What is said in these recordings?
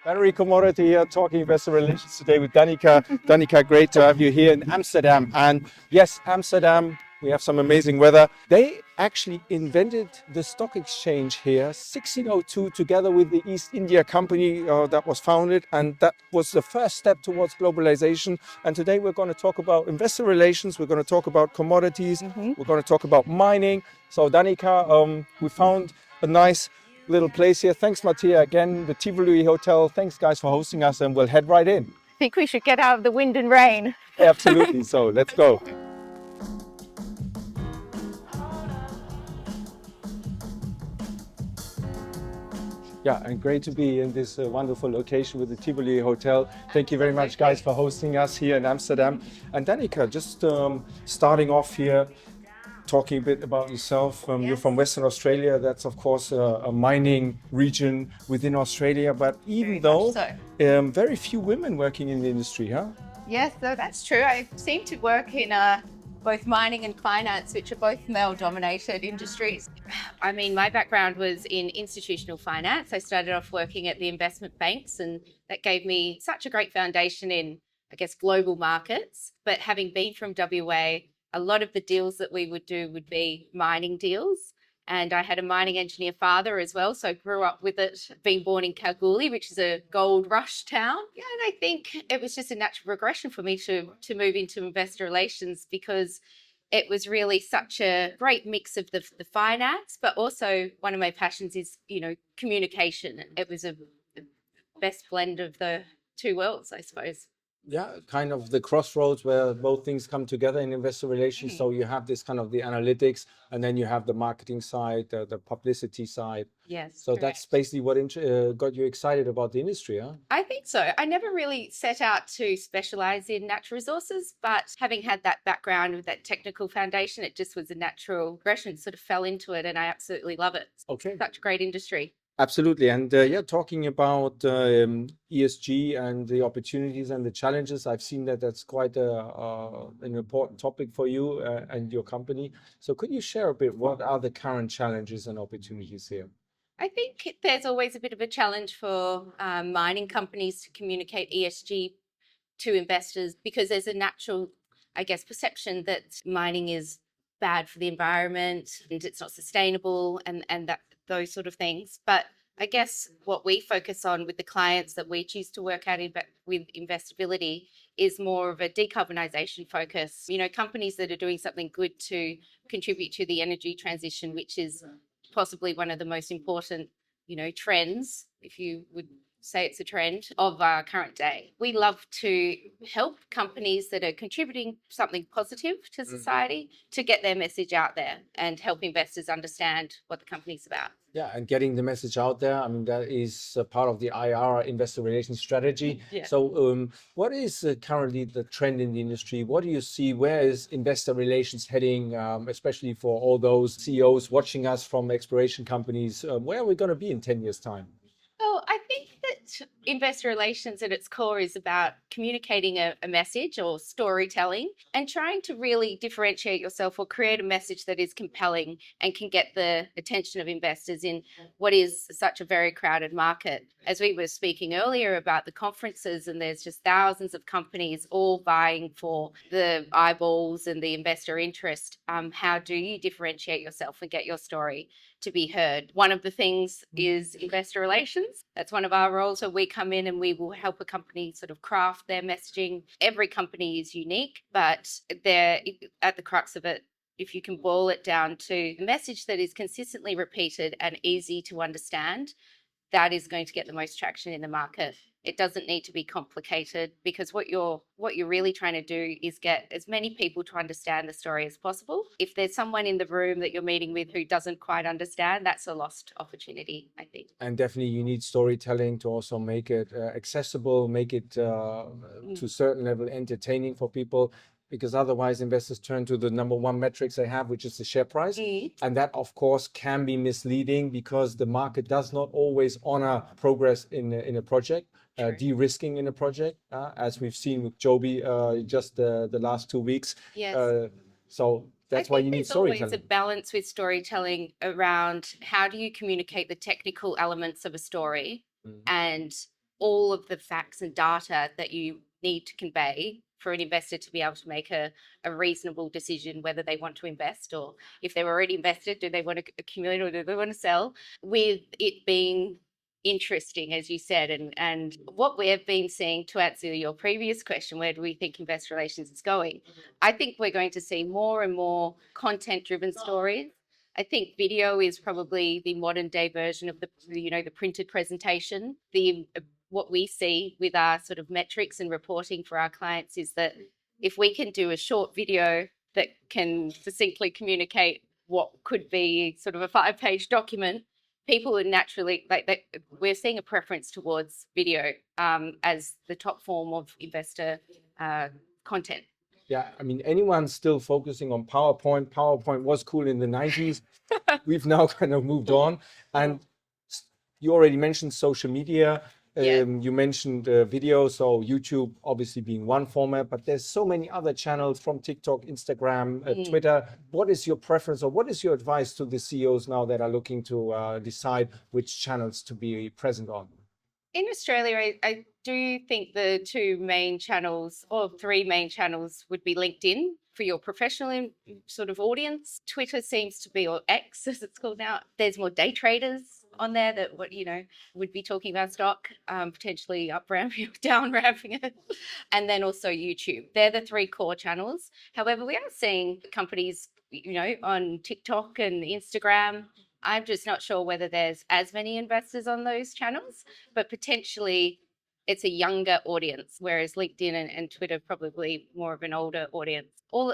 Battery commodity here, talking investor relations today with Dannika. Dannika, great to have you here in Amsterdam. And yes, Amsterdam, we have some amazing weather. They actually invented the stock exchange here 1602 together with the East India Company that was founded, and that was the first step towards globalization. And today we're going to talk about investor relations, we're going to talk about commodities, we're going to talk about mining. So Dannika, we found a nice little place here. Thanks, Mattia, again, the Tivoli Hotel. Thanks, guys, for hosting us, and we'll head right in. I think we should get out of the wind and rain. Absolutely. So let's go. Yeah, and great to be in this wonderful location with the Tivoli Hotel. Thank you very much, guys, for hosting us here in Amsterdam. And Dannika, just starting off here, talking a bit about yourself. You're from Western Australia. That's, of course, a mining region within Australia. But even though very few women working in the industry, huh? Yes, so that's true. I seem to work in both mining and finance, which are both male-dominated industries. I mean, my background was in institutional finance. I started off working at the investment banks, and that gave me such a great foundation in, I guess, global markets. But having been from WA, a lot of the deals that we would do would be mining deals. And I had a mining engineer father as well, so I grew up with it, being born in Kalgoorlie, which is a gold rush town. Yeah, and I think it was just a natural progression for me to move into investor relations, because it was really such a great mix of the finance, but also one of my passions is, communication. It was a best blend of the two worlds, I suppose. Yeah, kind of the crossroads where both things come together in investor relations. So you have this kind of the analytics, and then you have the marketing side, the publicity side. Yes. So correct. that's basically what got you excited about the industry, huh? I think so. I never really set out to specialize in natural resources, but having had that background with that technical foundation, it just was a natural progression, sort of fell into it, and I absolutely love it. Okay. Such a great industry. Absolutely. And talking about ESG and the opportunities and the challenges, I've seen that that's quite an important topic for you and your company. So could you share a bit, what are the current challenges and opportunities here? I think there's always a bit of a challenge for mining companies to communicate ESG to investors, because there's a natural, I guess, perception that mining is bad for the environment and it's not sustainable and that those sort of things. But I guess what we focus on with the clients that we choose to work out with Investability is more of a decarbonisation focus. Companies that are doing something good to contribute to the energy transition, which is possibly one of the most important, trends, if you would say it's a trend, of our current day. We love to help companies that are contributing something positive to society to get their message out there and help investors understand what the company's about. Yeah, and getting the message out there, I mean, that is part of the IR, investor relations strategy. Yeah. So what is currently the trend in the industry? What do you see? Where is investor relations heading, especially for all those CEOs watching us from exploration companies? Where are we going to be in 10 years' time? Well, I think that investor relations at its core is about communicating a message or storytelling and trying to really differentiate yourself or create a message that is compelling and can get the attention of investors in what is such a very crowded market. As we were speaking earlier about the conferences, and there's just thousands of companies all vying for the eyeballs and the investor interest. How do you differentiate yourself and get your story to be heard? One of the things is investor relations. That's one of our roles, where we come in and we will help a company sort of craft their messaging. Every company is unique, but they're at the crux of it. If you can boil it down to a message that is consistently repeated and easy to understand, that is going to get the most traction in the market. It doesn't need to be complicated, because what you're really trying to do is get as many people to understand the story as possible. If there's someone in the room that you're meeting with who doesn't quite understand, that's a lost opportunity, I think. And definitely you need storytelling to also make it accessible, make it to a certain level entertaining for people, because otherwise investors turn to the number one metrics they have, which is the share price. And that, of course, can be misleading, because the market does not always honor progress in a project. De-risking in a project, as we've seen with Joby just the last 2 weeks. Yes. So that's why you need storytelling. There's always a balance with storytelling around how do you communicate the technical elements of a story and all of the facts and data that you need to convey for an investor to be able to make a reasonable decision whether they want to invest, or if they're already invested, do they want to accumulate or do they want to sell, with it being interesting, as you said. And what we've been seeing, to answer your previous question, where do we think investor relations is going? I think we're going to see more and more content driven stories. I think video is probably the modern day version of the printed presentation. What we see with our sort of metrics and reporting for our clients is that if we can do a short video that can succinctly communicate what could be sort of a 5-page document, people are naturally we're seeing a preference towards video as the top form of investor content. Yeah, I mean, anyone still focusing on PowerPoint. PowerPoint was cool in the 90s. We've now kind of moved on. And you already mentioned social media. You mentioned video, so YouTube obviously being one format, but there's so many other channels, from TikTok, Instagram, Twitter. What is your preference, or what is your advice to the CEOs now that are looking to decide which channels to be present on? In Australia, I do think the 2 main channels, or 3 main channels, would be LinkedIn for your professional sort of audience. Twitter seems to be, or X as it's called now, there's more day traders on there that would be talking about stock, potentially up ramping, down ramping it, and then also YouTube. They're the 3 core channels. However, we are seeing companies, on TikTok and Instagram. I'm just not sure whether there's as many investors on those channels, but potentially it's a younger audience, whereas LinkedIn and Twitter probably more of an older audience.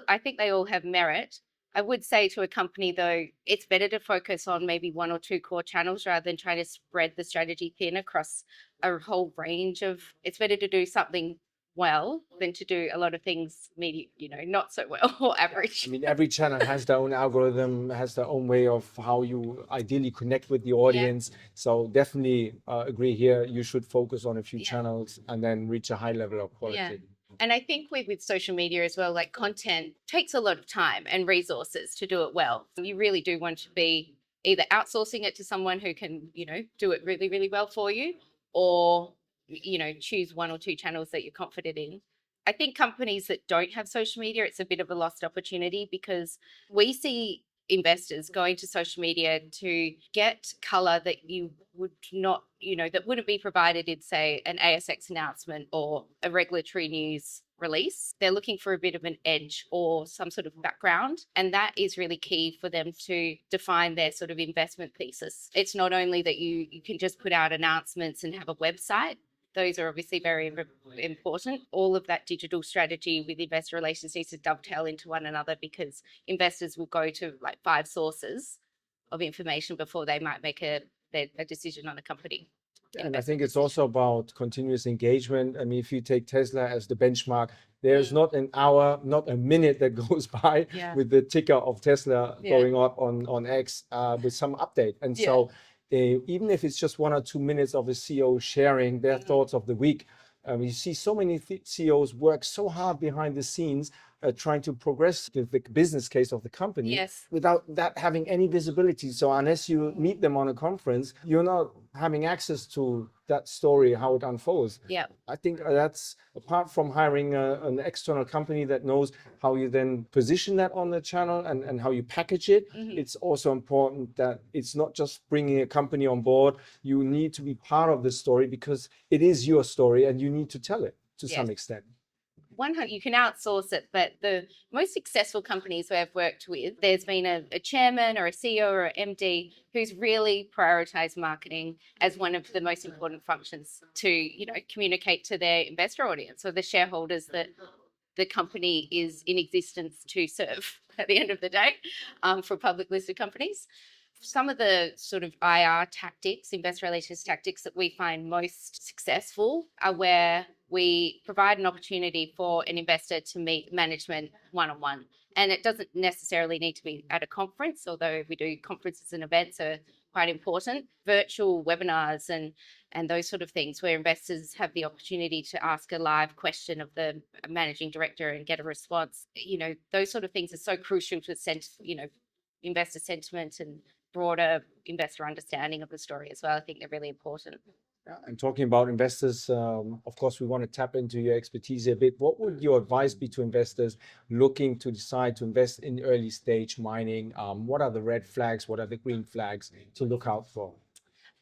I think they all have merit. I would say to a company, though, it's better to focus on maybe 1 or 2 core channels rather than trying to spread the strategy thin across a whole range of. It's better to do something well than to do a lot of things not so well or average. I mean, every channel has their own algorithm, has their own way of how you ideally connect with the audience. So definitely agree here. You should focus on a few channels and then reach a high level of quality. Yeah. And I think with social media as well, like, content takes a lot of time and resources to do it well. You really do want to be either outsourcing it to someone who can, do it really, really well for you, or, choose 1 or 2 channels that you're confident in. I think companies that don't have social media, it's a bit of a lost opportunity, because we see investors going to social media to get color that you would not, that wouldn't be provided in, say, an ASX announcement or a regulatory news release. They're looking for a bit of an edge or some sort of background, and that is really key for them to define their sort of investment thesis. It's not only that you can just put out announcements and have a website. Those are obviously very important. All of that digital strategy with investor relations needs to dovetail into one another, because investors will go to like 5 sources of information before they might make a decision on a company. And I think it's also about continuous engagement. I mean, if you take Tesla as the benchmark, there's not an hour, not a minute that goes by with the ticker of Tesla going up on X with some update. And so even if it's just 1 or 2 minutes of a CEO sharing their thoughts of the week, you see so many CEOs work so hard behind the scenes trying to progress the business case of the company without that having any visibility. So unless you meet them on a conference, you're not having access to that story, how it unfolds. I think that's, apart from hiring an external company that knows how you then position that on the channel and how you package it, it's also important that it's not just bringing a company on board. You need to be part of the story, because it is your story and you need to tell it to some extent. You can outsource it, but the most successful companies who I've worked with, there's been a chairman or a CEO or an MD who's really prioritized marketing as one of the most important functions to, communicate to their investor audience, or the shareholders that the company is in existence to serve at the end of the day, for public listed companies. Some of the sort of IR tactics, investor relations tactics, that we find most successful are where we provide an opportunity for an investor to meet management one-on-one. And it doesn't necessarily need to be at a conference, although we do conferences and events are quite important. Virtual webinars and those sort of things, where investors have the opportunity to ask a live question of the managing director and get a response. Those sort of things are so crucial to investor sentiment and broader investor understanding of the story as well. I think they're really important. And talking about investors, of course, we want to tap into your expertise a bit. What would your advice be to investors looking to decide to invest in early stage mining? What are the red flags? What are the green flags to look out for?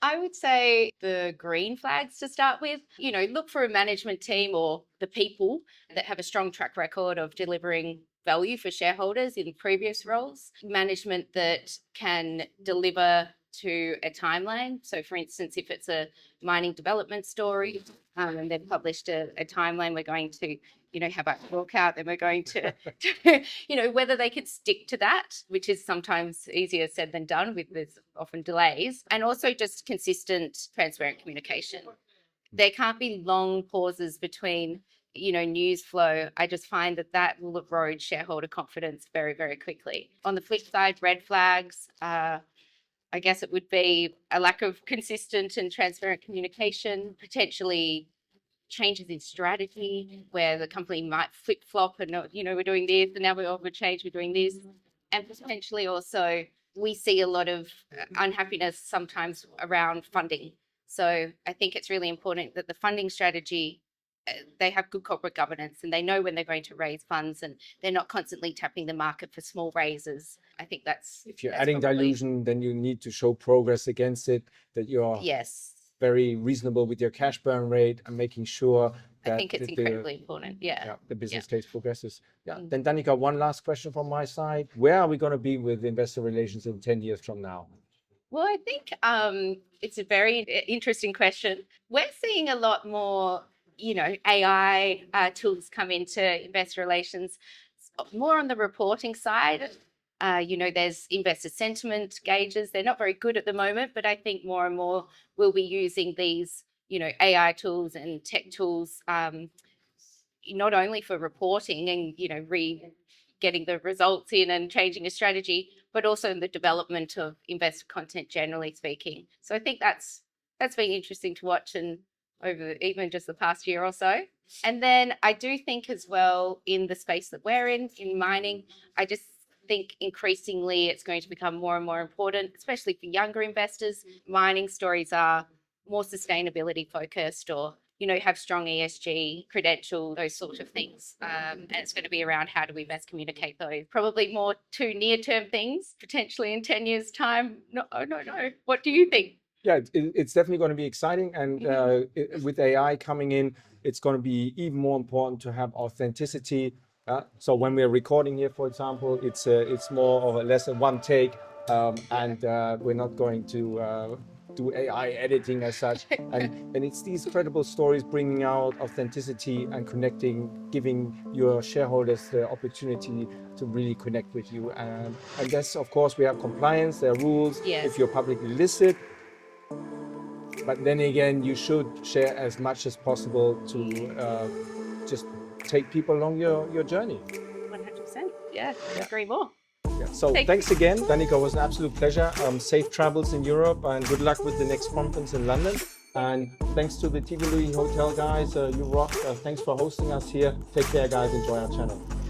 I would say the green flags to start with, look for a management team or the people that have a strong track record of delivering value for shareholders in previous roles, management that can deliver to a timeline. So, for instance, if it's a mining development story and they've published a timeline, we're going to, have a walkout, then we're going to, whether they could stick to that, which is sometimes easier said than done with there's often delays, and also just consistent, transparent communication. There can't be long pauses between news flow. I just find that will erode shareholder confidence very, very quickly. On the flip side, red flags, I guess it would be a lack of consistent and transparent communication, potentially changes in strategy where the company might flip flop and, we're doing this and now we're changed, we're doing this. And potentially also we see a lot of unhappiness sometimes around funding. So I think it's really important that the funding strategy, they have good corporate governance and they know when they're going to raise funds and they're not constantly tapping the market for small raises. I think if you're adding dilution, then you need to show progress against it, that you're very reasonable with your cash burn rate and making sure that I think it's incredibly important. The business case progresses. Then Dannika, one last question from my side. Where are we going to be with investor relations in 10 years from now? Well, I think it's a very interesting question. We're seeing a lot more AI tools come into investor relations, more on the reporting side. There's investor sentiment gauges. They're not very good at the moment, but I think more and more we'll be using these, AI tools and tech tools, not only for reporting and, getting the results in and changing a strategy, but also in the development of investor content, generally speaking. So I think that's been interesting to watch and over even just the past year or so. And then I do think as well in the space that we're in mining, I just think increasingly it's going to become more and more important, especially for younger investors. Mining stories are more sustainability focused or, have strong ESG credentials, those sort of things. And it's going to be around how do we best communicate those. Probably more two near-term things, potentially in 10 years' time. No. What do you think? Yeah, it's definitely going to be exciting. And with AI coming in, it's going to be even more important to have authenticity. So when we're recording here, for example, it's more or less a one take, and we're not going to do AI editing as such. And it's these credible stories bringing out authenticity and connecting, giving your shareholders the opportunity to really connect with you. And that's, of course, we have compliance, there are rules. If you're publicly listed. But then again, you should share as much as possible to just take people along your journey. 100%. Yeah, I agree more. So thanks again, Dannika. It was an absolute pleasure. Safe travels in Europe and good luck with the next conference in London. And thanks to the Tivoli Hotel guys, you rock. Thanks for hosting us here. Take care, guys. Enjoy our channel.